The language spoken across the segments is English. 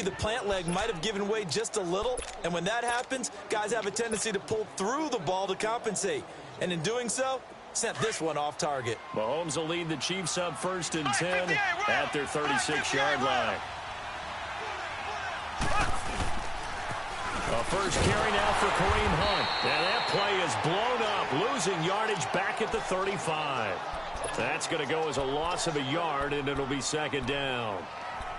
the plant leg might have given way just a little, and when that happens, guys have a tendency to pull through the ball to compensate. And in doing so, sent this one off target. Mahomes will lead the Chiefs up 1st and 10 at their 36-yard line. A first carry now for Kareem Hunt. And that play is blown up, losing yardage back at the 35. That's going to go as a loss of a yard, and it'll be 2nd down.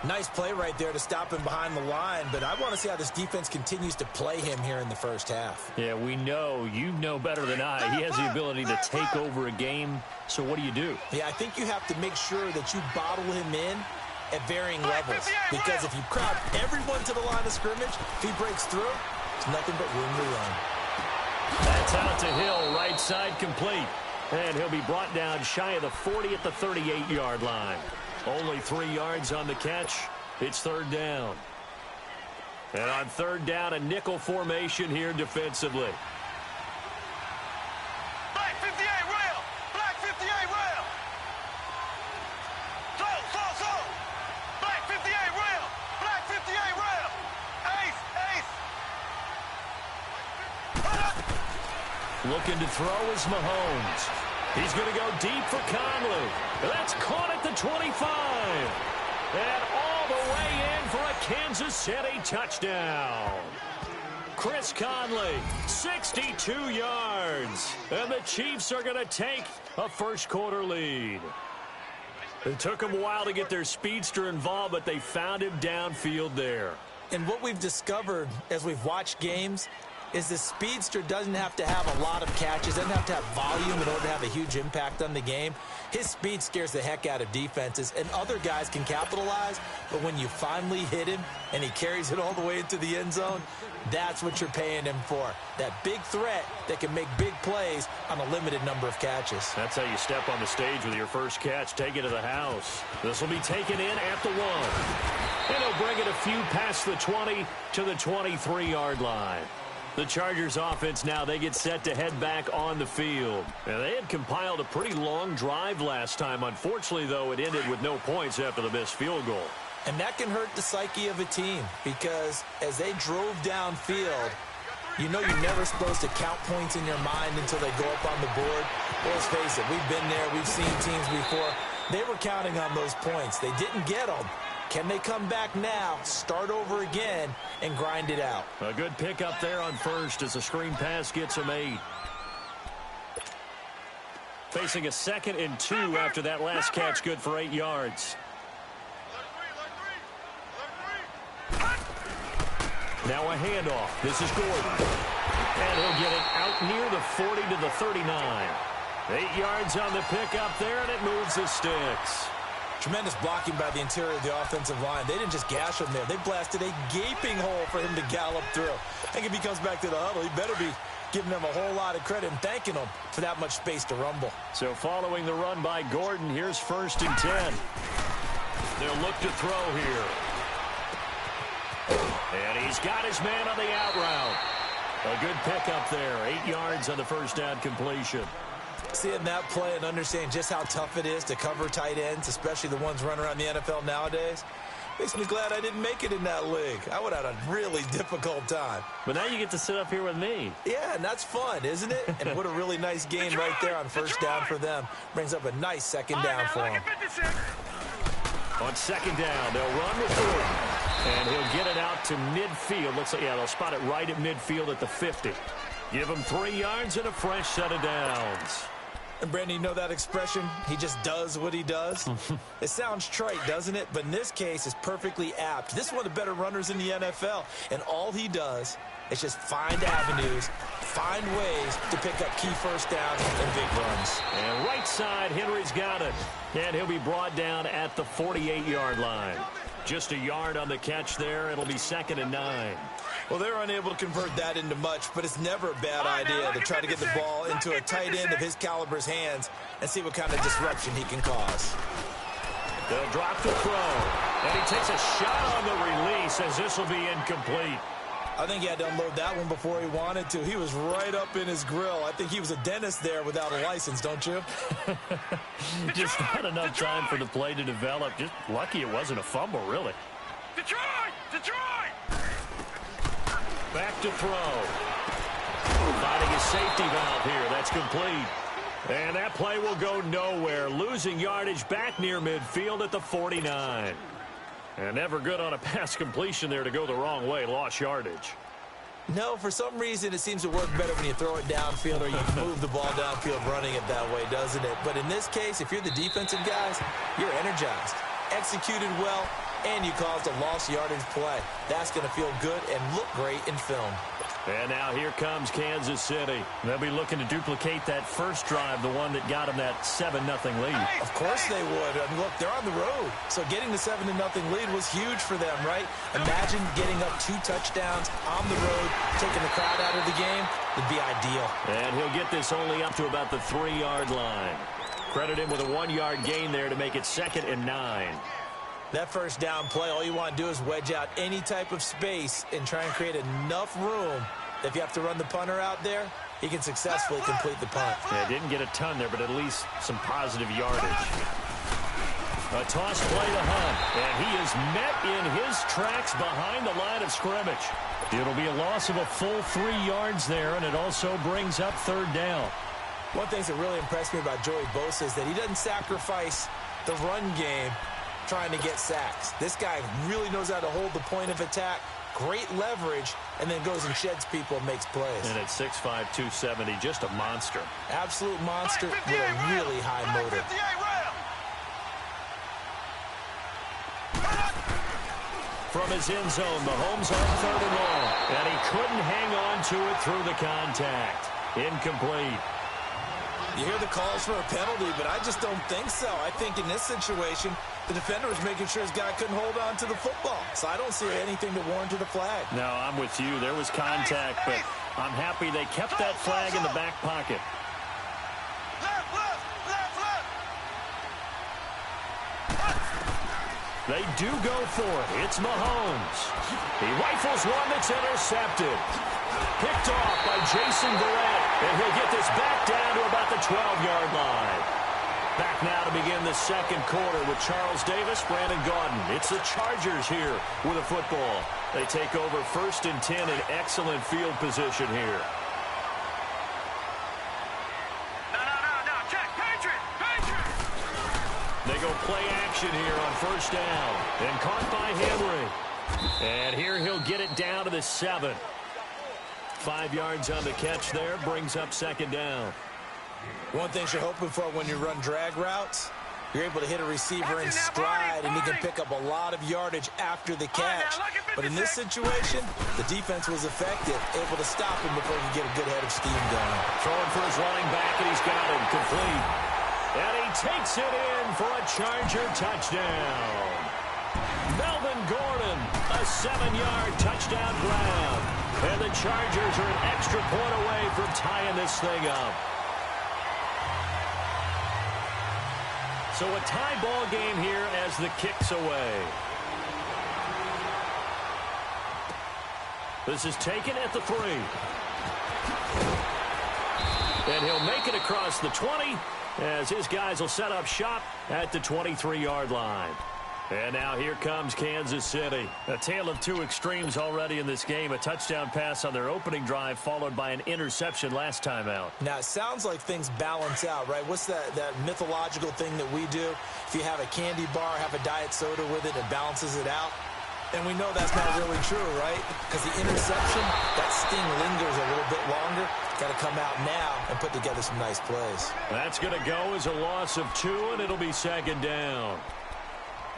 Nice play right there to stop him behind the line, but I want to see how this defense continues to play him here in the first half. Yeah, we know. You know better than I. He has the ability to take over a game, so what do? Yeah, I think you have to make sure that you bottle him in at varying levels, because if you crowd everyone to the line of scrimmage, if he breaks through, there's nothing but room to run. That's out to Hill, right side complete. And he'll be brought down shy of the 40 at the 38-yard line. Only 3 yards on the catch. It's 3rd down. And on 3rd down, a nickel formation here defensively. Black 58 rail! Black 58 rail! Slow! Black 58 rail! Black 58 rail! Ace! Looking to throw is Mahomes. He's going to go deep for Conley. That's caught at the 25. And all the way in for a Kansas City touchdown. Chris Conley, 62 yards. And the Chiefs are going to take a first-quarter lead. It took them a while to get their speedster involved, but they found him downfield there. And what we've discovered as we've watched games is the speedster doesn't have to have a lot of catches, doesn't have to have volume in order to have a huge impact on the game. His speed scares the heck out of defenses, and other guys can capitalize, but when you finally hit him and he carries it all the way into the end zone, that's what you're paying him for. That big threat that can make big plays on a limited number of catches. That's how you step on the stage with your first catch. Take it to the house. This will be taken in at the 1. And he'll bring it a few past the 20 to the 23-yard line. The Chargers offense now, they get set to head back on the field. And they had compiled a pretty long drive last time. Unfortunately, though, it ended with no points after the missed field goal. And that can hurt the psyche of a team, because as they drove downfield, you know you're never supposed to count points in your mind until they go up on the board. Well, let's face it, we've been there, we've seen teams before. They were counting on those points. They didn't get them. Can they come back now, start over again, and grind it out? A good pickup there on first as the screen pass gets him 8. Facing a 2nd and 2 after that last catch, good for 8 yards. Now a handoff. This is Gordon. And he'll get it out near the 40 to the 39. 8 yards on the pickup there, and it moves the sticks. Tremendous blocking by the interior of the offensive line. They didn't just gash him there. They blasted a gaping hole for him to gallop through. I think if he comes back to the huddle, he better be giving them a whole lot of credit and thanking them for that much space to rumble. So following the run by Gordon, here's 1st and 10. They'll look to throw here. And he's got his man on the out route. A good pickup there. 8 yards on the first down completion. Seeing that play and understanding just how tough it is to cover tight ends, especially the ones running around the NFL nowadays, makes me glad I didn't make it in that league. I would have had a really difficult time. But now you get to sit up here with me. Yeah, and that's fun, isn't it? And what a really nice game right there on first down for them. Brings up a nice 2nd down for them. On 2nd down, they'll run with Gordon. And he'll get it out to midfield. Looks like, yeah, they'll spot it right at midfield at the 50. Give him 3 yards and a fresh set of downs. And, Brandon, you know that expression? He just does what he does? It sounds trite, doesn't it? But in this case, it's perfectly apt. This is one of the better runners in the NFL. And all he does is just find avenues, find ways to pick up key first downs and big runs. And right side, Henry's got it. And he'll be brought down at the 48-yard line. Just a yard on the catch there. It'll be 2nd and 9. Well, they're unable to convert that into much, but it's never a bad idea to try to get the ball into a tight end of his caliber's hands and see what kind of disruption he can cause. They'll drop the throw, and he takes a shot on the release as this will be incomplete. I think he had to unload that one before he wanted to. He was right up in his grill. I think he was a dentist there without a license, don't you? Just not enough time for the play to develop. Just lucky it wasn't a fumble, really. Detroit! Detroit! Back to throw. Finding a safety valve here. That's complete. And that play will go nowhere. Losing yardage back near midfield at the 49. And never good on a pass completion there to go the wrong way. Lost yardage. No, for some reason it seems to work better when you throw it downfield or you move the ball downfield running it that way, doesn't it? But in this case, if you're the defensive guys, you're energized, executed well, and you caused a lost yardage play. That's going to feel good and look great in film. And now here comes Kansas City. They'll be looking to duplicate that first drive, the one that got them that 7-0 lead. Of course they would. I mean, look, they're on the road. So getting the 7-0 lead was huge for them, right? Imagine getting up 2 touchdowns on the road, taking the crowd out of the game. It'd be ideal. And he'll get this only up to about the 3-yard line. Credit him with a 1-yard gain there to make it 2nd and 9. That first down play, all you want to do is wedge out any type of space and try and create enough room that if you have to run the punter out there, he can successfully complete the punt. Yeah, didn't get a ton there, but at least some positive yardage. A toss play to Hunt, and he is met in his tracks behind the line of scrimmage. It'll be a loss of a full 3 yards there, and it also brings up 3rd down. One thing that really impressed me about Joey Bosa is that he doesn't sacrifice the run game trying to get sacks. This guy really knows how to hold the point of attack, great leverage, and then goes and sheds people and makes plays. And at 6'5", 270, just a monster. Absolute monster with a really high motor. From his end zone, Mahomes on 3rd and long, and he couldn't hang on to it through the contact. Incomplete. You hear the calls for a penalty, but I just don't think so. I think in this situation, the defender was making sure his guy couldn't hold on to the football. So I don't see anything that warranted a flag. No, I'm with you. There was contact, but I'm happy they kept that flag in the back pocket. They do go for it. It's Mahomes. He rifles one that's intercepted. Picked off by Jason Verrett, and he'll get this back down to about the 12-yard line. Back now to begin the 2nd quarter with Charles Davis, Brandon Gaudin. It's the Chargers here with a football. They take over 1st and 10 in excellent field position here. No, check, Patriot! They go play action here on 1st down, and caught by Henry. And here he'll get it down to the 7. 5 yards on the catch there, brings up 2nd down. One thing you're hoping for when you run drag routes, you're able to hit a receiver in stride, and he can pick up a lot of yardage after the catch. But in this situation, the defense was effective, able to stop him before he could get a good head of steam going. Throwing for his running back, and he's got him complete. And he takes it in for a Charger touchdown. Melvin Gordon, a 7-yard touchdown grab. And the Chargers are an extra point away from tying this thing up. So a tie ball game here as the kick's away. This is taken at the 3. And he'll make it across the 20 as his guys will set up shop at the 23-yard line. And now here comes Kansas City. A tale of 2 extremes already in this game. A touchdown pass on their opening drive followed by an interception last time out. Now, it sounds like things balance out, right? What's that mythological thing that we do? If you have a candy bar, have a diet soda with it, it balances it out. And we know that's not really true, right? Because the interception, that sting lingers a little bit longer. Got to come out now and put together some nice plays. That's going to go as a loss of 2, and it'll be 2nd down.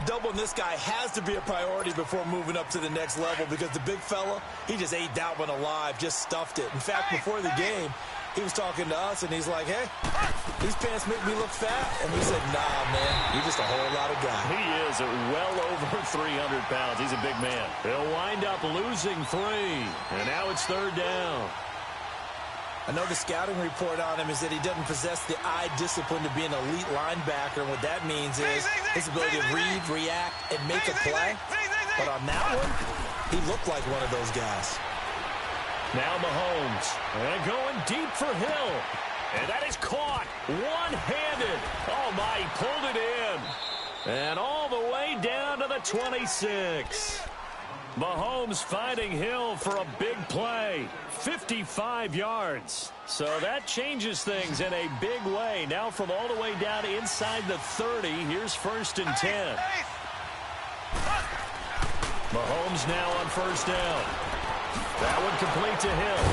Doubling this guy has to be a priority before moving up to the next level because the big fella, he just ate that one alive, just stuffed it. In fact, before the game, he was talking to us, and he's like, hey, these pants make me look fat. And we said, nah, man, you're just a whole lot of guy. He is well over 300 pounds. He's a big man. He'll wind up losing 3, and now it's 3rd down. I know the scouting report on him is that he doesn't possess the eye discipline to be an elite linebacker. And what that means is his ability to read, react, and make a play. But on that one, he looked like one of those guys. Now Mahomes, and going deep for Hill. And that is caught one-handed. Oh, my, he pulled it in. And all the way down to the 26. Mahomes finding Hill for a big play. 55 yards. So that changes things in a big way. Now from all the way down inside the 30, here's 1st and 10. Mahomes now on 1st down. That one complete to Hill.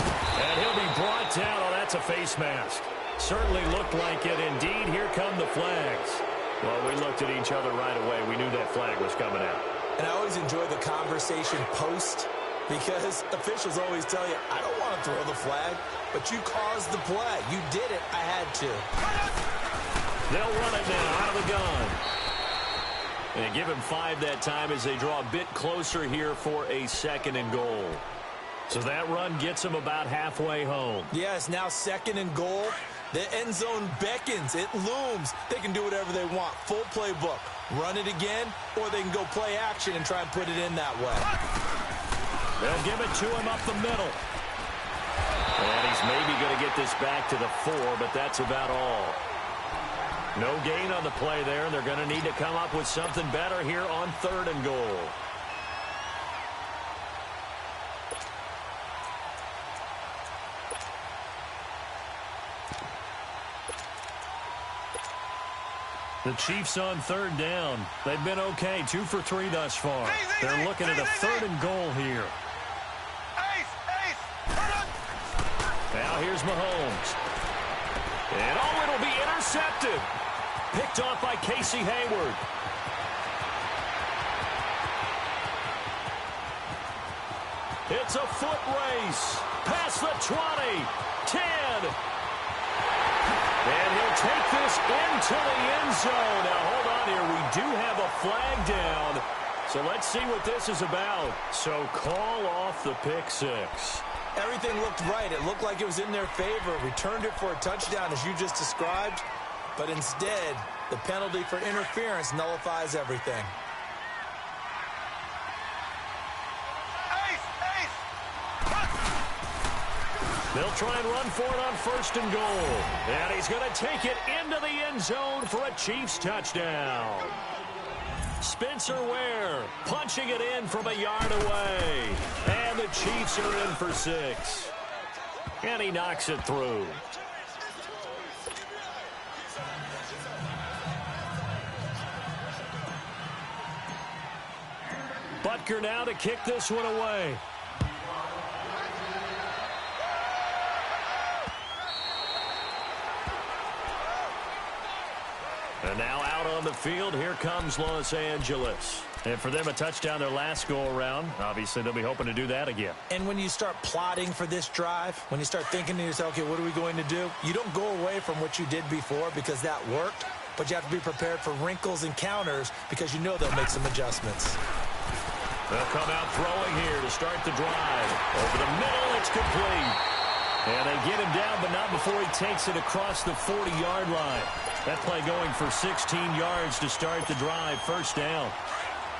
And he'll be brought down. Oh, that's a face mask. Certainly looked like it. Indeed, here come the flags. Well, we looked at each other right away. We knew that flag was coming out. And I always enjoy the conversation post because officials always tell you, I don't want to throw the flag, but you caused the play. You did it. I had to. They'll run it now out of the gun. And give him 5 that time as they draw a bit closer here for a 2nd and goal. So that run gets them about halfway home. Yes, now 2nd and goal. The end zone beckons. It looms. They can do whatever they want. Full playbook. Run it again, or they can go play action and try and put it in that way. They'll give it to him up the middle. And he's maybe going to get this back to the 4, but that's about all. No gain on the play there, and they're going to need to come up with something better here on 3rd and goal. The Chiefs on 3rd down. They've been okay, 2 for 3 thus far. They're looking at a 3rd and goal here. Now here's Mahomes. And oh, it'll be intercepted. Picked off by Casey Hayward. It's a foot race. Past the 20. 10. And he'll take this into the end zone. Now, hold on here. We do have a flag down. So let's see what this is about. So call off the pick 6. Everything looked right. It looked like it was in their favor. Returned it for a touchdown, as you just described. But instead, the penalty for interference nullifies everything. They'll try and run for it on 1st and goal. And he's going to take it into the end zone for a Chiefs touchdown. Spencer Ware punching it in from a yard away. And the Chiefs are in for 6. And he knocks it through. Butker now to kick this one away. And now out on the field, here comes Los Angeles. And for them, a touchdown their last go-around. Obviously, they'll be hoping to do that again. And when you start plotting for this drive, when you start thinking to yourself, okay, what are we going to do? You don't go away from what you did before because that worked, but you have to be prepared for wrinkles and counters because you know they'll make some adjustments. They'll come out throwing here to start the drive. Over the middle, it's complete. And they get him down, but not before he takes it across the 40-yard line. That play going for 16 yards to start the drive. 1st down.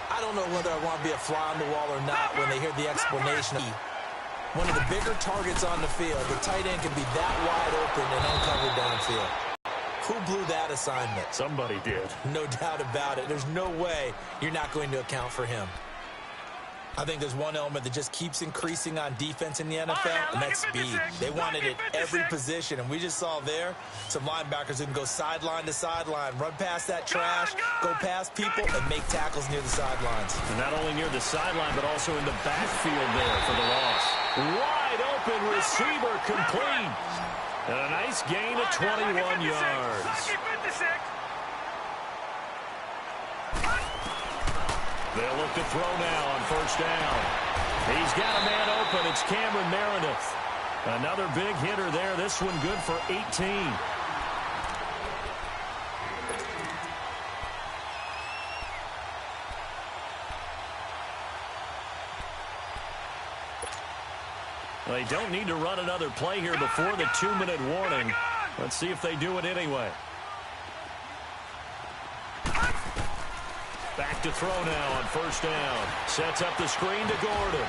I don't know whether I want to be a fly on the wall or not when they hear the explanation. One of the bigger targets on the field, the tight end can be that wide open and uncovered downfield. Who blew that assignment? Somebody did. No doubt about it. There's no way you're not going to account for him. I think there's one element that just keeps increasing on defense in the NFL, and that's speed. They wanted it every position, and we just saw there some linebackers who can go sideline to sideline, run past that trash, go past people, and make tackles near the sidelines. And not only near the sideline, but also in the backfield there for the loss. Wide open receiver complete. And a nice gain of 21 yards. They'll look to throw now on 1st down. He's got a man open. It's Cameron Meredith. Another big hitter there. This one good for 18. They don't need to run another play here before the 2-minute warning. Let's see if they do it anyway. Back to throw now on 1st down. Sets up the screen to Gordon.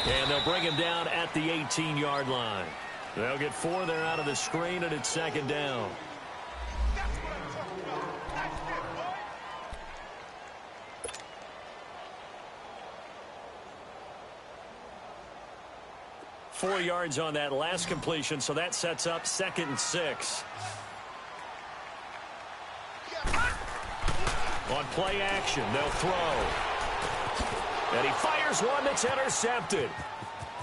And they'll bring him down at the 18-yard line. They'll get 4 there out of the screen, and it's 2nd down. 4 yards on that last completion, so that sets up 2nd and 6. On play action, they'll throw. And he fires one that's intercepted.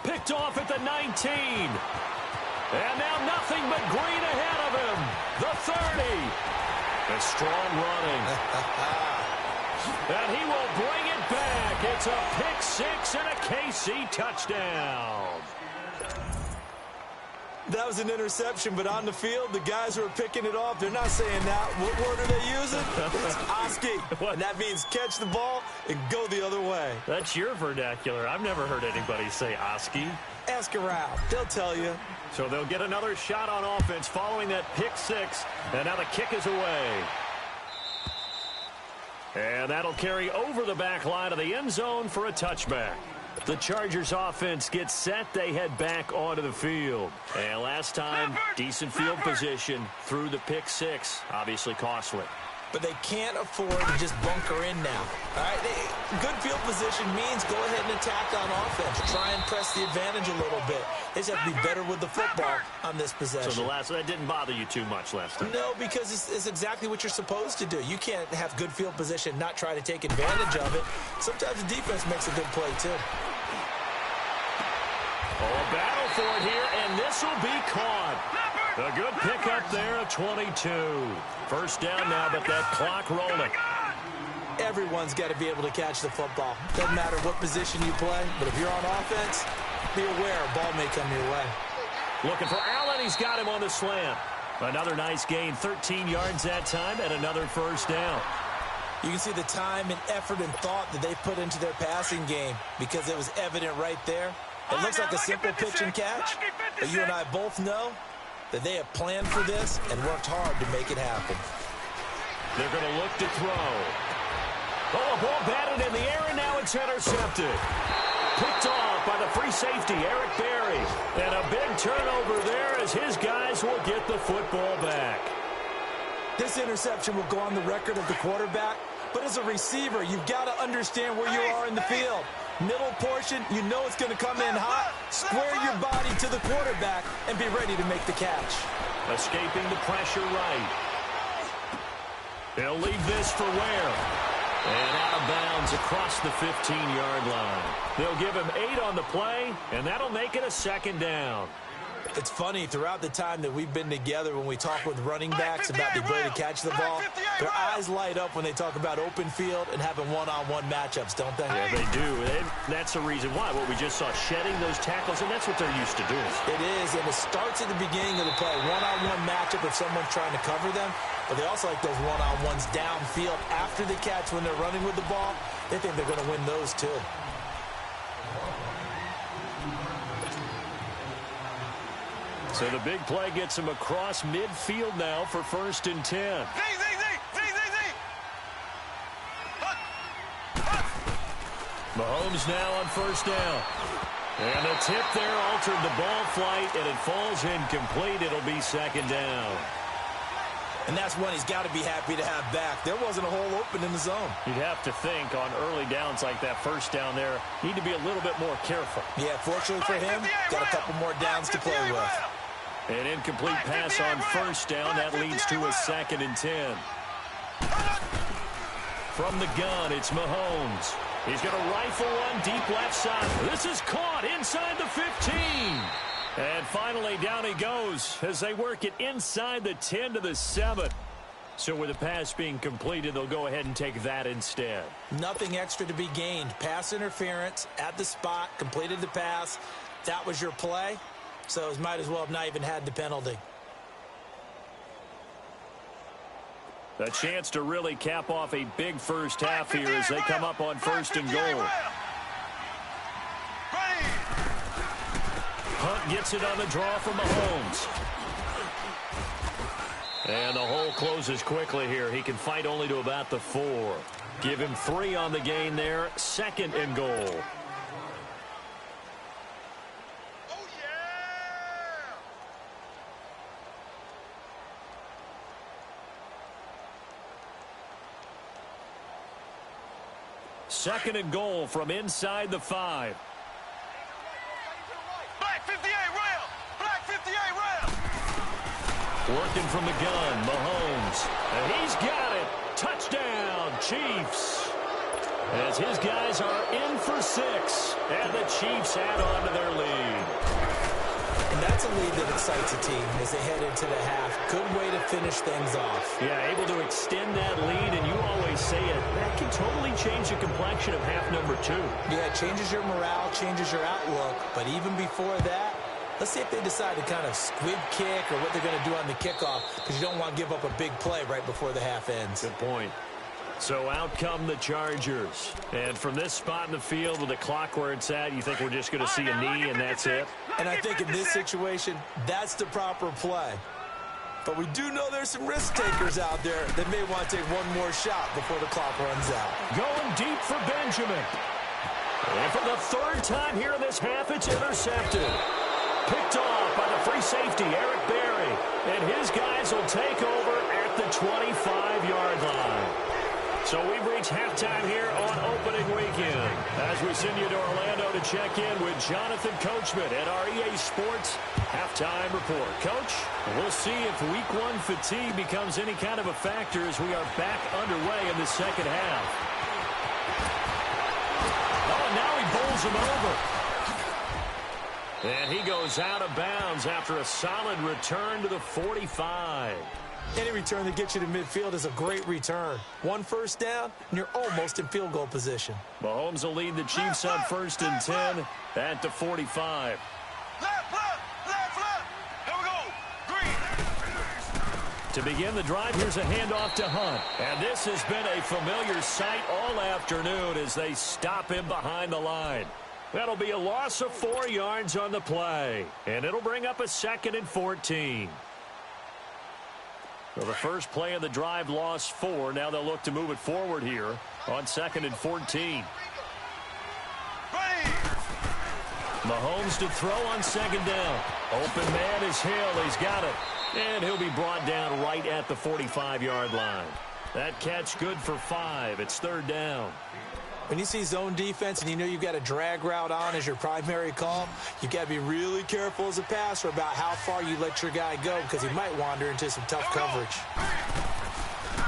Picked off at the 19. And now nothing but green ahead of him. The 30. A strong running. And he will bring it back. It's a pick 6 and a KC touchdown. That was an interception, but on the field, the guys who are picking it off, they're not saying that. What word are they using? It's Oski. And that means catch the ball and go the other way. That's your vernacular. I've never heard anybody say Oski. Ask around. They'll tell you. So they'll get another shot on offense following that pick 6. And now the kick is away. And that'll carry over the back line of the end zone for a touchback. The Chargers offense gets set. They head back onto the field. And last time, decent field position through the pick 6. Obviously costly. But they can't afford to just bunker in now. All right, good field position means go ahead and attack on offense. Try and press the advantage a little bit. They just have to be better with the football on this possession. So that didn't bother you too much last time? No, because it's exactly what you're supposed to do. You can't have good field position and not try to take advantage of it. Sometimes the defense makes a good play, too. Oh, a battle for it here, and this will be caught. A good pickup there at 22. First down now, but that clock rolling. Everyone's got to be able to catch the football. Doesn't matter what position you play, but if you're on offense, be aware a ball may come your way. Looking for Allen. He's got him on the slant. Another nice gain, 13 yards that time, and another first down. You can see the time and effort and thought that they put into their passing game because it was evident right there. It looks like a simple pitch and catch, but you and I both know that they have planned for this and worked hard to make it happen. They're going to look to throw. Oh, a ball batted in the air, and now it's intercepted. Picked off by the free safety, Eric Berry. And a big turnover there as his guys will get the football back. This interception will go on the record of the quarterback, but as a receiver, you've got to understand where you are in the field. Middle portion, you know it's going to come in hot. Square your body to the quarterback and be ready to make the catch. Escaping the pressure right. They'll leave this for Ware. And out of bounds across the 15-yard line. They'll give him 8 on the play, and that'll make it a second down. It's funny, throughout the time that we've been together when we talk with running backs about the ability to catch the ball, their eyes light up when they talk about open field and having one-on-one matchups, don't they? Yeah, they do. And that's the reason why. What we just saw, shedding those tackles, and that's what they're used to doing. It is, and it starts at the beginning of the play. One-on-one matchup if someone's trying to cover them, but they also like those one-on-ones downfield after the catch when they're running with the ball. They think they're going to win those too. So the big play gets him across midfield now for 1st and 10. Mahomes now on 1st down. And the tip there altered the ball flight, and it falls incomplete. It'll be 2nd down. And that's one he's got to be happy to have back. There wasn't a hole open in the zone. You'd have to think on early downs like that, 1st down there, need to be a little bit more careful. Yeah, fortunately for him, got a couple more downs to play with. An incomplete pass on 1st down. That leads to a 2nd and 10. From the gun, it's Mahomes. He's going to rifle one deep left side. This is caught inside the 15. And finally, down he goes as they work it inside the 10 to the 7. So with the pass being completed, they'll go ahead and take that instead. Nothing extra to be gained. Pass interference at the spot, completed the pass. That was your play. So it might as well have not even had the penalty. A chance to really cap off a big first half here as they come up on 1st and goal. Hunt gets it on the draw from Mahomes. And the hole closes quickly here. He can fight only to about the 4. Give him 3 on the gain there. 2nd and goal. Second and goal from inside the 5. Black 58, Working from the gun, Mahomes. And he's got it. Touchdown, Chiefs. As his guys are in for 6. And the Chiefs add on to their lead. And that's a lead that excites a team as they head into the half. Good way to finish things off. Yeah, able to extend that lead, and you always say it, that can totally change the complexion of half number 2. Yeah, it changes your morale, changes your outlook. But even before that, let's see if they decide to kind of squib kick or what they're going to do on the kickoff, because you don't want to give up a big play right before the half ends. Good point. So out come the Chargers. And from this spot in the field with the clock where it's at, you think we're just going to see a knee and that's it? And I think in this situation, that's the proper play. But we do know there's some risk takers out there that may want to take one more shot before the clock runs out. Going deep for Benjamin. And for the 3rd time here in this half, it's intercepted. Picked off by the free safety, Eric Berry. And his guys will take over at the 25-yard line. So we've reached halftime here on opening weekend as we send you to Orlando to check in with Jonathan Coachman at our EA Sports Halftime Report. Coach, we'll see if Week 1 fatigue becomes any kind of a factor as we are back underway in the second half. Oh, and now he bowls him over. And he goes out of bounds after a solid return to the 45. Any return that gets you to midfield is a great return. 1 first down, and you're almost in field goal position. Mahomes will lead the Chiefs on 1st and 10 at the 45. Left. Here we go. Green. To begin the drive, here's a handoff to Hunt. And this has been a familiar sight all afternoon as they stop him behind the line. That'll be a loss of 4 yards on the play. And it'll bring up a 2nd and 14. Well, the first play of the drive lost 4. Now they'll look to move it forward here on 2nd and 14. Mahomes to throw on 2nd down. Open man is Hill. He's got it. And he'll be brought down right at the 45-yard line. That catch good for 5. It's 3rd down. When you see zone defense and you know you've got a drag route on as your primary call, you got to be really careful as a passer about how far you let your guy go because he might wander into some tough coverage.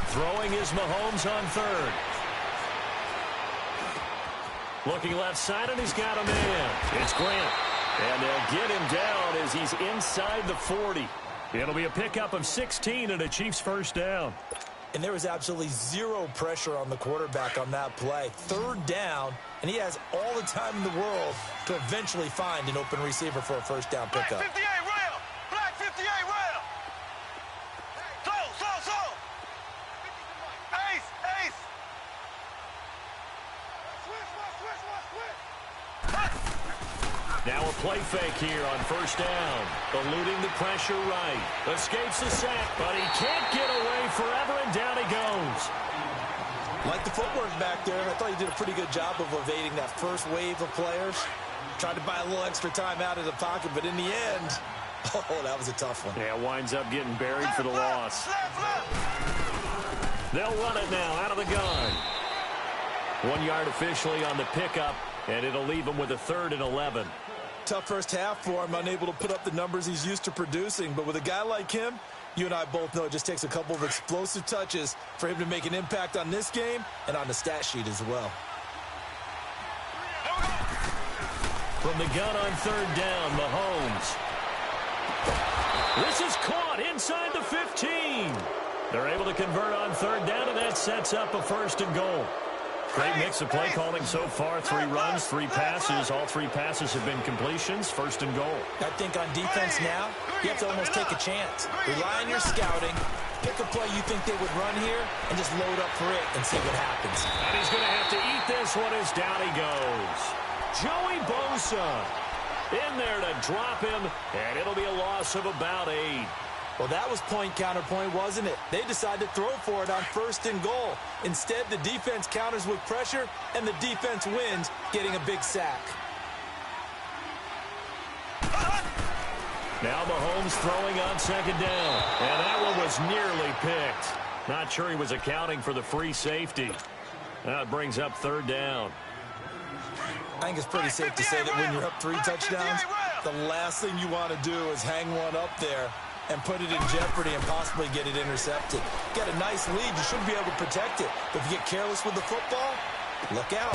Throwing is Mahomes on 3rd. Looking left side, and he's got a man. It's Grant. And they'll get him down as he's inside the 40. It'll be a pickup of 16 and a Chiefs first down. And there was absolutely zero pressure on the quarterback on that play. 3rd down, and he has all the time in the world to eventually find an open receiver for a first down pickup. Black 58 rail. Black 58 rail. So. Ace. Now a play fake here on 1st down. Eluding the pressure right. Escapes the sack, but he can't get away forever, and down he goes. Like the footwork back there, I thought he did a pretty good job of evading that first wave of players. Tried to buy a little extra time out of the pocket, but in the end, oh, that was a tough one. Yeah, winds up getting buried for the loss. They'll run it now out of the gun. 1 yard officially on the pickup, and it'll leave him with a 3rd and 11. Tough first half for him, unable to put up the numbers he's used to producing. But with a guy like him, you and I both know it just takes a couple of explosive touches for him to make an impact on this game and on the stat sheet as well. From the gun on 3rd down, Mahomes. This is caught inside the 15. They're able to convert on 3rd down, and that sets up a 1st and goal. Great mix of play calling so far. 3 runs, 3 passes. All 3 passes have been completions. 1st and goal. I think on defense now, you have to almost take a chance. Rely on your scouting. Pick a play you think they would run here and just load up for it and see what happens. And he's going to have to eat this one as down he goes. Joey Bosa in there to drop him, and it'll be a loss of about 8. Well, that was point counterpoint, wasn't it? They decided to throw for it on 1st and goal. Instead, the defense counters with pressure, and the defense wins, getting a big sack. Now Mahomes throwing on 2nd down, and that one was nearly picked. Not sure he was accounting for the free safety. That brings up 3rd down. I think it's pretty safe to say that when you're up 3 touchdowns, the last thing you want to do is hang one up there and put it in jeopardy and possibly get it intercepted. Get a nice lead, you should be able to protect it. But if you get careless with the football, look out.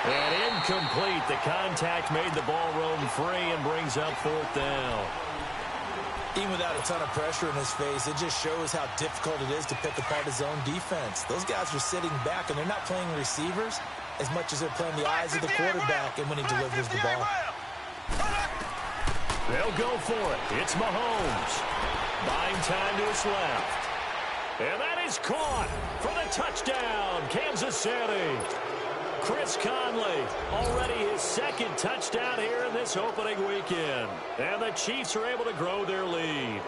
And incomplete. The contact made the ball roam free and brings up 4th down. Even without a ton of pressure in his face, it just shows how difficult it is to pick apart his own defense. Those guys are sitting back, and they're not playing receivers as much as they're playing the eyes of the quarterback and when he delivers the ball. They'll go for it. It's Mahomes. Buying time to his left. And that is caught for the touchdown, Kansas City. Chris Conley, already his 2nd touchdown here in this opening weekend. And the Chiefs are able to grow their lead.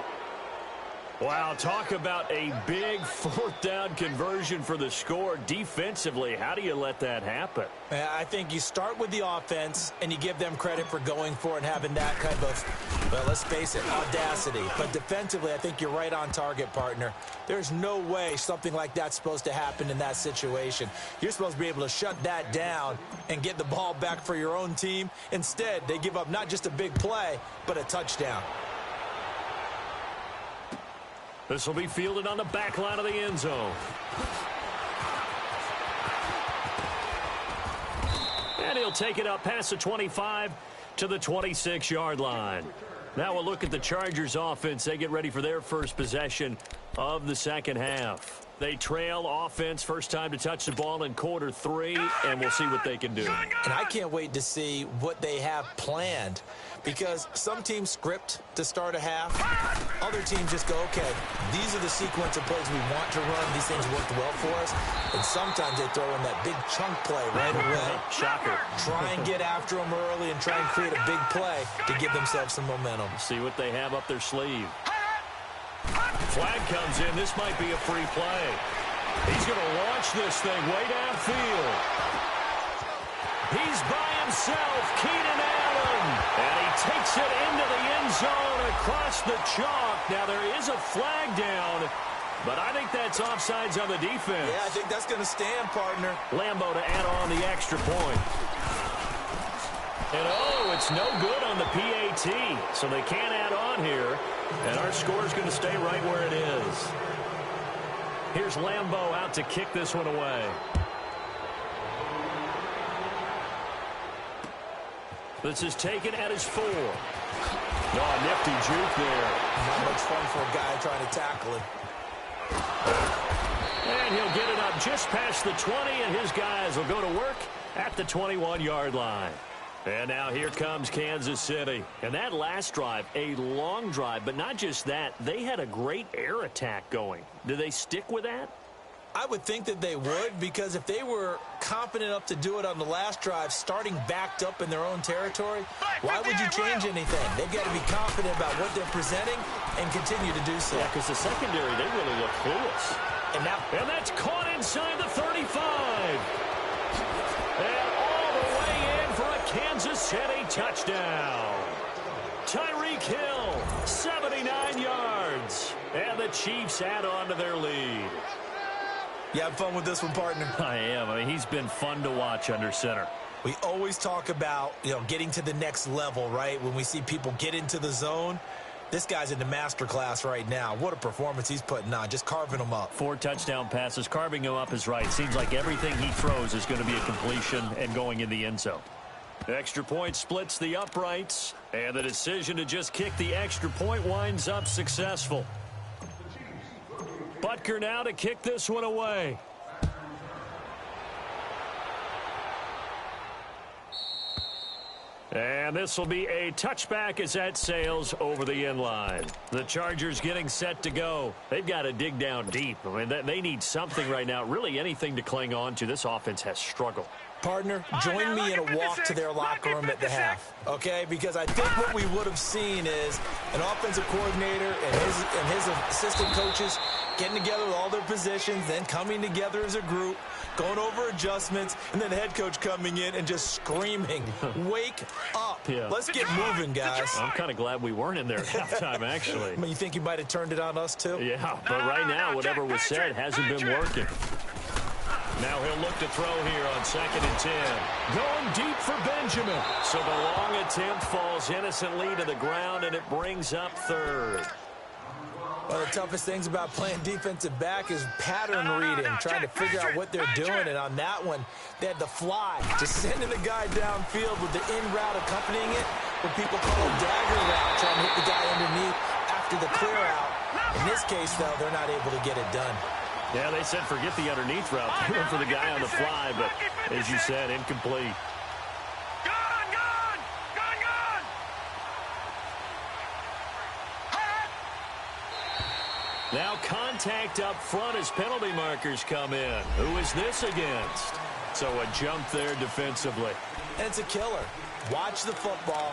Wow, talk about a big 4th down conversion for the score. Defensively, how do you let that happen? I think you start with the offense, and you give them credit for going for it and having that kind of, well, let's face it, audacity. But defensively, I think you're right on target, partner. There's no way something like that's supposed to happen in that situation. You're supposed to be able to shut that down and get the ball back for your own team. Instead, they give up not just a big play, but a touchdown. This will be fielded on the back line of the end zone. And he'll take it up past the 25 to the 26-yard line. Now we'll look at the Chargers offense. They get ready for their first possession of the second half. They trail offense, first time to touch the ball in quarter 3, and we'll see what they can do. And I can't wait to see what they have planned, because some teams script to start a half. Other teams just go, okay, these are the sequence of plays we want to run. These things worked well for us. And sometimes they throw in that big chunk play right away. Shocker. Try and get after them early and try and create a big play to give themselves some momentum. See what they have up their sleeve. Flag comes in. This might be a free play. He's going to launch this thing way downfield. He's by himself, Keenan Allen. And he takes it into the end zone across the chalk. Now there is a flag down, but I think that's offsides on the defense. Yeah, I think that's going to stand, partner. Lambeau to add on the extra point. And oh, it's no good on the PAT, so they can't add on here. And our score is going to stay right where it is. Here's Lambeau out to kick this one away. This is taken at his 4. Oh, nifty juke there. Not much fun for a guy trying to tackle him. And he'll get it up just past the 20, and his guys will go to work at the 21-yard line. And now here comes Kansas City. And that last drive, a long drive, but not just that. They had a great air attack going. Do they stick with that? I would think that they would, because if they were confident enough to do it on the last drive, starting backed up in their own territory, why would you change anything? They've got to be confident about what they're presenting and continue to do so. Yeah, because the secondary, they really look clueless. And that's caught inside the 35. And all the way in for a Kansas City touchdown. Tyreek Hill, 79 yards. And the Chiefs add on to their lead. You have fun with this one, partner? I am. I mean, he's been fun to watch under center. We always talk about, getting to the next level, right? When we see people get into the zone, this guy's in the master class right now. What a performance he's putting on, just carving them up. 4 touchdown passes. Carving him up is right. Seems like everything he throws is going to be a completion and going in the end zone. Extra point splits the uprights, and the decision to just kick the extra point winds up successful. Butker now to kick this one away. And this will be a touchback as that sails over the end line. The Chargers getting set to go. They've got to dig down deep. I mean, they need something right now, really anything to cling on to. This offense has struggled. Partner, join me in a walk to their locker room at the half, okay? Because I think what we would have seen is an offensive coordinator and his assistant coaches getting together with all their positions, then coming together as a group, going over adjustments, and then the head coach coming in and just screaming, wake up. Yeah. Let's get moving, guys. I'm kind of glad we weren't in there at halftime, actually. I mean, you think you might have turned it on us, too? Yeah, but right now, whatever was said hasn't been working. Now he'll look to throw here on 2nd and 10. Going deep for Benjamin. So the long attempt falls innocently to the ground, and it brings up 3rd. One of the toughest things about playing defensive back is pattern reading, trying to figure out what they're doing. And on that one, they had the fly, just sending the guy downfield with the in route accompanying it, what people call a dagger route, trying to hit the guy underneath after the clear out. In this case, though, they're not able to get it done. Yeah, they said forget the underneath route. They went for the guy on the fly, but as you said, incomplete. Now contact up front as penalty markers come in. Who is this against? So a jump there defensively. And it's a killer. Watch the football.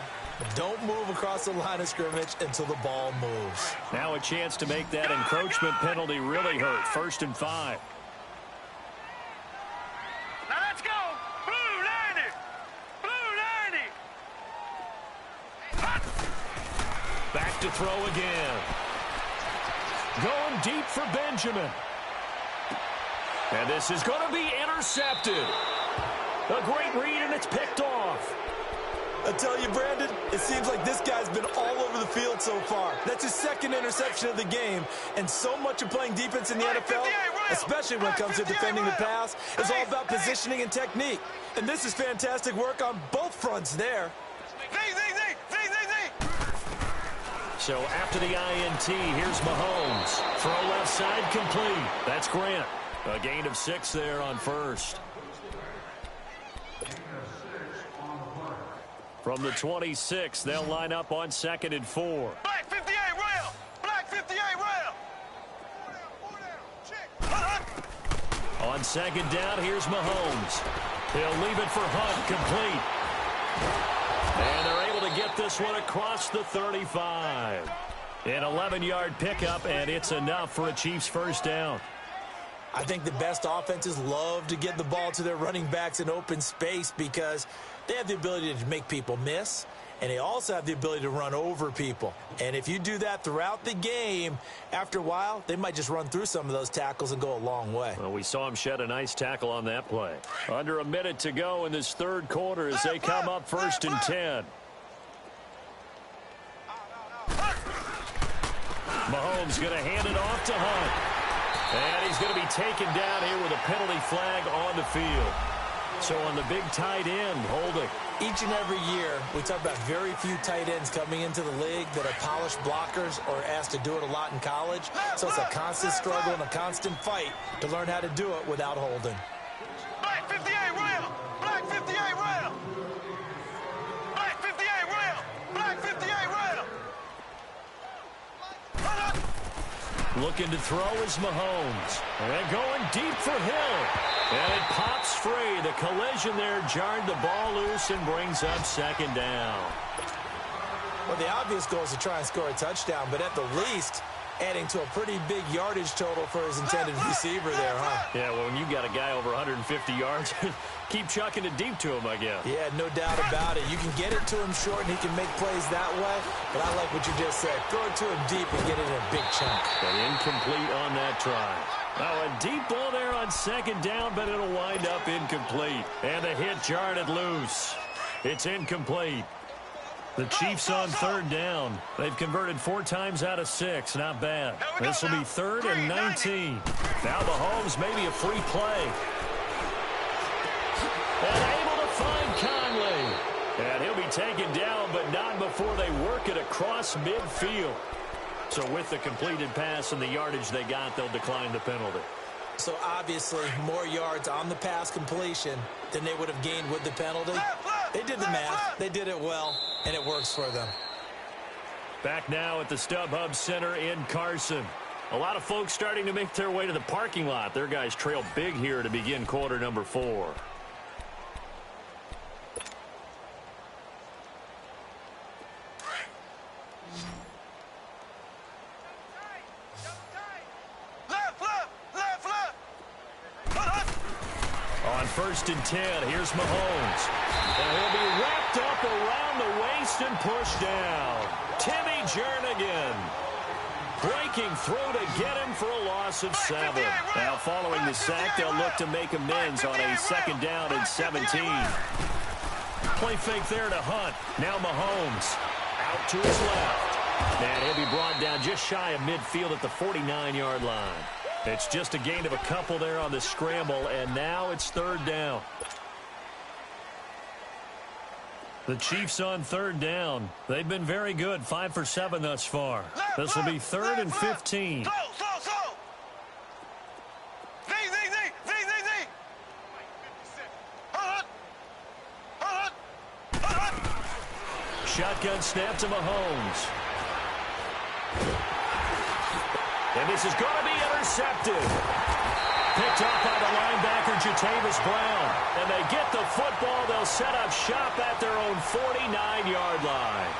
Don't move across the line of scrimmage until the ball moves. Now a chance to make that encroachment penalty really hurt. 1st and 5. Now let's go. Blue 90. Blue 90. Back to throw again. Going deep for Benjamin. And this is going to be intercepted. A great read, and it's picked off. I tell you, Brandon, it seems like this guy's been all over the field so far. That's his 2nd interception of the game, and so much of playing defense in the NFL, especially when it comes to defending the pass, is all about positioning and technique. And this is fantastic work on both fronts there. So after the INT, here's Mahomes. Throw left side complete. That's Grant. A gain of 6 there on 1st. From the 26, they'll line up on 2nd and 4. Black 58 rail. Black 58 rail. On 2nd down, here's Mahomes. He'll leave it for Hunt, complete. And they're able to get this one across the 35. An 11-yard pickup, and it's enough for a Chiefs 1st down. I think the best offenses love to get the ball to their running backs in open space because they have the ability to make people miss, and they also have the ability to run over people. And if you do that throughout the game, after a while, they might just run through some of those tackles and go a long way. Well, we saw him shed a nice tackle on that play. Under a minute to go in this 3rd quarter as they come up 1st and 10. Mahomes going to hand it off to Hunt. And he's going to be taken down here with a penalty flag on the field. So on the big tight end, holding. Each and every year, we talk about very few tight ends coming into the league that are polished blockers or asked to do it a lot in college. So it's a constant struggle and a constant fight to learn how to do it without holding. Black 58 rail. Black 58 rail. Black 58 rail. Black 58 rail. Looking to throw is Mahomes. And going deep for Hill. And it pops free. The collision there jarred the ball loose and brings up 2nd down. Well, the obvious goal is to try and score a touchdown, but at the least, adding to a pretty big yardage total for his intended receiver there, huh? Yeah, well, when you got a guy over 150 yards, keep chucking it deep to him, I guess. Yeah, no doubt about it. You can get it to him short, and he can make plays that way, but I like what you just said. Throw it to him deep and get it in a big chunk. But incomplete on that try. Now a deep ball there on 2nd down, but it'll wind up incomplete. And the hit jarred it loose. It's incomplete. The Chiefs on 3rd down. They've converted 4 times out of 6. Not bad. This will be 3rd and 19. Now Mahomes, maybe a free play. And able to find Conley. And he'll be taken down, but not before they work it across midfield. So with the completed pass and the yardage they got, they'll decline the penalty. So obviously more yards on the pass completion than they would have gained with the penalty. They did the math. They did it well, and it works for them. Back now at the StubHub Center in Carson. A lot of folks starting to make their way to the parking lot. Their guys trail big here to begin quarter number 4. On 1st and 10, here's Mahomes. And he'll be wrapped up around the waist and pushed down. Timmy Jernigan. Breaking through to get him for a loss of 7. Now following the sack, they'll look to make amends on a 2nd down and 17. Play fake there to Hunt. Now Mahomes out to his left. And he'll be brought down just shy of midfield at the 49-yard line. It's just a gain of a couple there on the scramble, and now it's third down. The Chiefs on third down. They've been very good, 5 for 7 thus far. This will be third and 15. Slow. Z. Shotgun snap to Mahomes. And this is going to be intercepted. Picked off by the linebacker, Jatavis Brown. And they get the football. They'll set up shop at their own 49-yard line.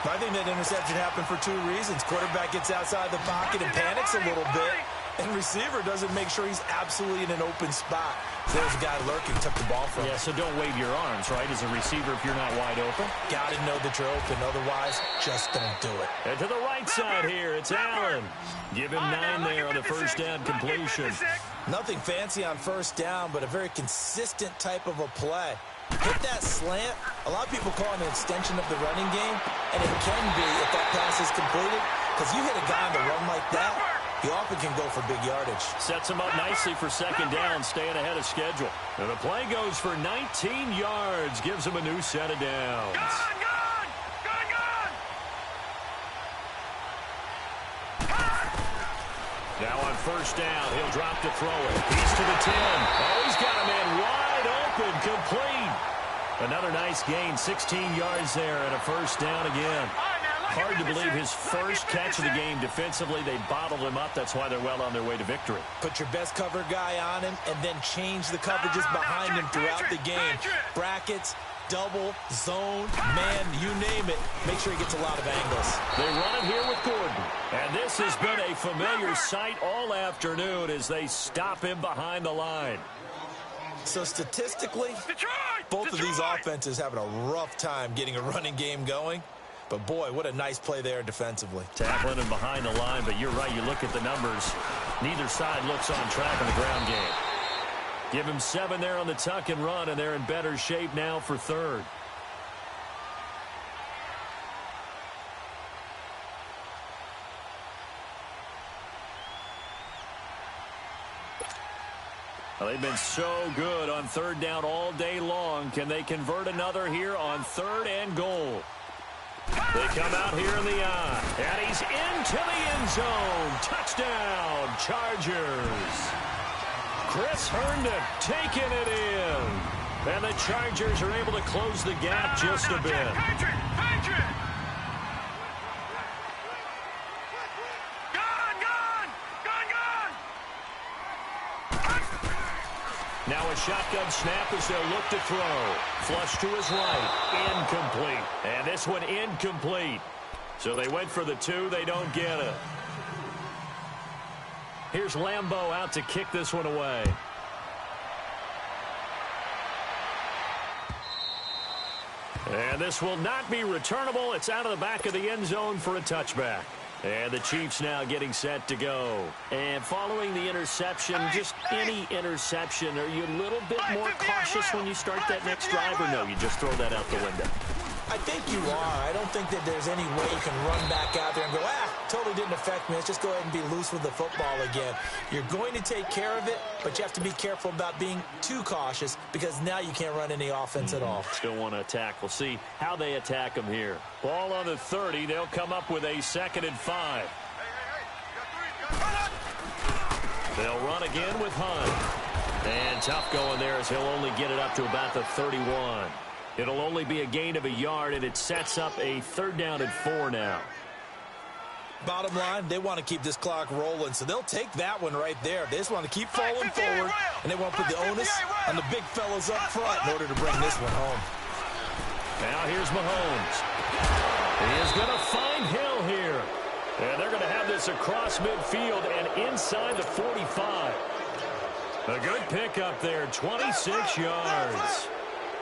I think that interception happened for 2 reasons. Quarterback gets outside the pocket and panics a little bit. And receiver doesn't make sure he's absolutely in an open spot. So there's a guy lurking, took the ball from him. Yeah, so don't wave your arms, right, as a receiver if you're not wide open. Got to know that you're open. Otherwise, just don't do it. And to the right side here, it's Allen. Give him 9 there on the first down completion. Nothing fancy on first down, but a very consistent type of a play. Hit that slant. A lot of people call it an extension of the running game, and it can be if that pass is completed, because you hit a guy on the run like that, he often can go for big yardage. Sets him up nicely for second down, staying ahead of schedule. And the play goes for 19 yards, gives him a new set of downs. Gone! Now on first down, he'll drop to throw it. He's to the 10. Oh, he's got a man wide open, complete. Another nice gain, 16 yards there, and a first down again. Hard to believe his first catch of the game defensively. They bottled him up. That's why they're well on their way to victory. Put your best cover guy on him and then change the coverages behind him throughout the game. Brackets, double, zone, man, you name it. Make sure he gets a lot of angles. They run it here with Gordon. And this has been a familiar sight all afternoon as they stop him behind the line. So statistically, both of these offenses having a rough time getting a running game going. But, boy, what a nice play there defensively. Tackling him behind the line, but you're right. You look at the numbers. Neither side looks on track in the ground game. Give him 7 there on the tuck and run, and they're in better shape now for third. Well, they've been so good on third down all day long. Can they convert another here on third and goal? They come out here in the eye, and he's into the end zone. Touchdown, Chargers. Chris Herndon taking it in. And the Chargers are able to close the gap just a bit. Now a shotgun snap as they'll look to throw. Flush to his right. Incomplete. And this one incomplete. So they went for the 2. They don't get it. Here's Lambeau out to kick this one away. And this will not be returnable. It's out of the back of the end zone for a touchback. And the Chiefs now getting set to go. And following the interception, just any interception, are you a little bit more cautious when you start that next drive, or no, you just throw that out the window? I think you are. I don't think that there's any way you can run back out there and go, totally didn't affect me. Let's just go ahead and be loose with the football again. You're going to take care of it, but you have to be careful about being too cautious because now you can't run any offense at all. Still want to attack. We'll see how they attack them here. Ball on the 30. They'll come up with a 2nd and 5. They'll run again with Hunt. And tough going there as he'll only get it up to about the 31. It'll only be a gain of a yard, and it sets up a 3rd down and 4 now. Bottom line, they want to keep this clock rolling, so they'll take that one right there. They just want to keep falling forward, and they want to put the onus on the big fellas up front in order to bring this one home. Now here's Mahomes. He is going to find Hill here. And they're going to have this across midfield and inside the 45. A good pickup there, 26 yards.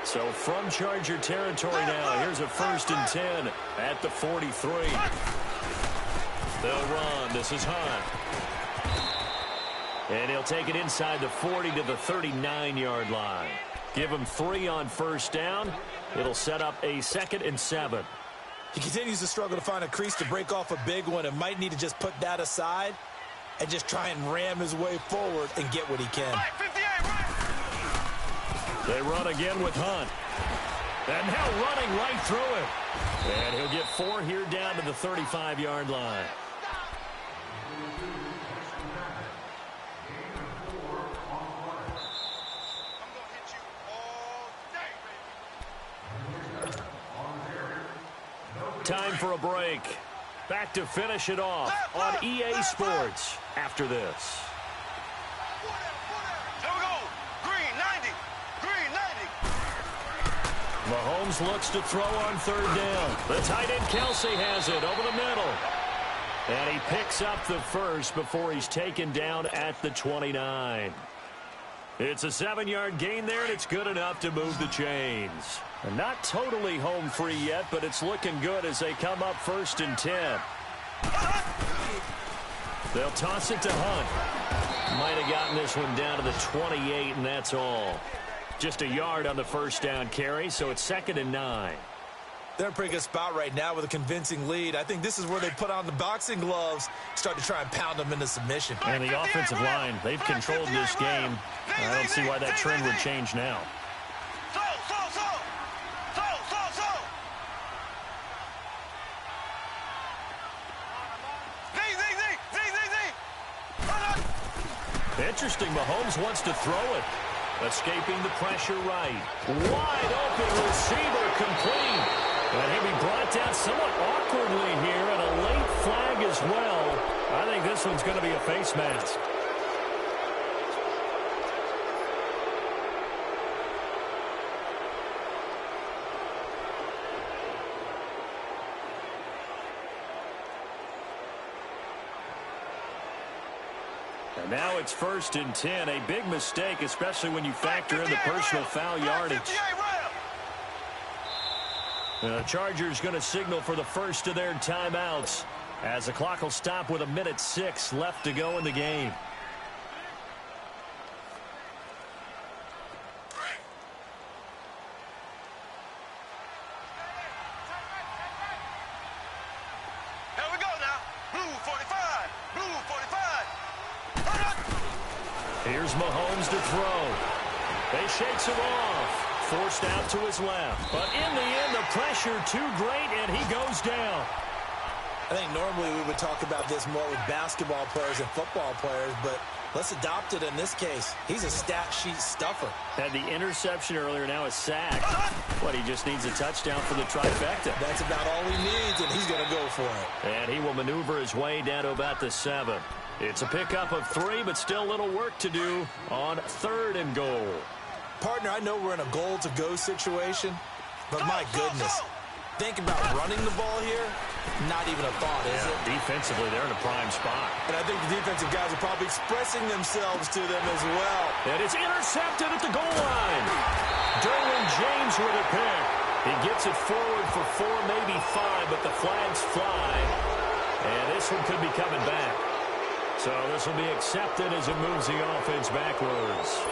So from Charger territory now, here's a 1st and 10 at the 43. They'll run. This is Hunt. And he'll take it inside the 40 to the 39-yard line. Give him 3 on first down. It'll set up a 2nd and 7. He continues to struggle to find a crease to break off a big one and might need to just put that aside and just try and ram his way forward and get what he can. They run again with Hunt. And now running right through it. And he'll get 4 here down to the 35-yard line. Time for a break. Back to finish it off on EA Sports after this. Here we go. Green 90. Green 90. Mahomes looks to throw on 3rd down. The tight end Kelsey has it over the middle. And he picks up the first before he's taken down at the 29. It's a 7-yard gain there, and it's good enough to move the chains. And not totally home free yet, but it's looking good as they come up 1st and 10. They'll toss it to Hunt. Might have gotten this one down to the 28, and that's all. Just a yard on the 1st down carry, so it's 2nd and 9. They're in a pretty good spot right now with a convincing lead. I think this is where they put on the boxing gloves, start to try and pound them into submission. And the offensive line, they've controlled this game. I don't see why that trend would change now. Interesting, Mahomes wants to throw it. Escaping the pressure right. Wide open receiver complete. And he'll be brought down somewhat awkwardly here, and a late flag as well. I think this one's going to be a face mask. And now it's 1st and 10. A big mistake, especially when you factor in the personal foul yardage. The Chargers going to signal for the first of their timeouts as the clock will stop with 1:06 left to go in the game. Here we go now. Blue 45. Blue 45. Here's Mahomes to throw. They shakes him off. Forced out to his left. But in the end, the pressure too great, and he goes down. I think normally we would talk about this more with basketball players and football players, but let's adopt it in this case. He's a stat sheet stuffer. Had the interception earlier, now a sack. What, he just needs a touchdown for the trifecta. That's about all he needs, and he's going to go for it. And he will maneuver his way down to about the 7. It's a pickup of 3, but still a little work to do on 3rd and goal. Partner, I know we're in a goal-to-go situation, but my goodness, think about running the ball here, not even a thought, is it? Defensively, they're in a prime spot. And I think the defensive guys are probably expressing themselves to them as well. And it's intercepted at the goal line. Derwin James with a pick. He gets it forward for 4, maybe 5, but the flags fly. And this one could be coming back. So this will be accepted as it moves the offense backwards.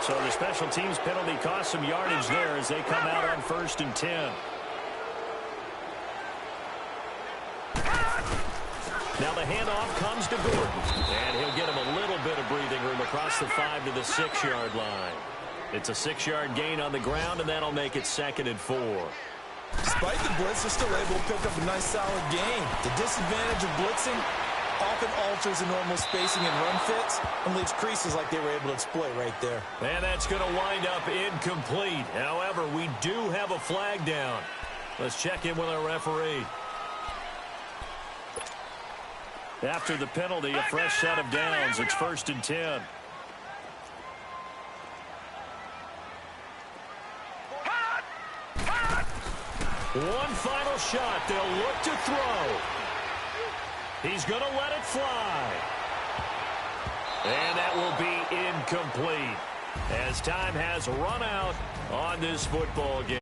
So the special teams penalty cost some yardage there as they come out on 1st and 10. Now the handoff comes to Gordon. And he'll get him a little bit of breathing room across the 5 to the 6-yard line. It's a 6-yard gain on the ground, and that'll make it 2nd and 4. Despite the blitz, they're still able to pick up a nice solid gain. The disadvantage of blitzing often alters the normal spacing and run fits and leaves creases like they were able to exploit right there. And that's going to wind up incomplete. However, we do have a flag down. Let's check in with our referee. After the penalty, a fresh set of downs. It's 1st and 10. One final shot. They'll look to throw. He's going to let it fly. And that will be incomplete as time has run out on this football game.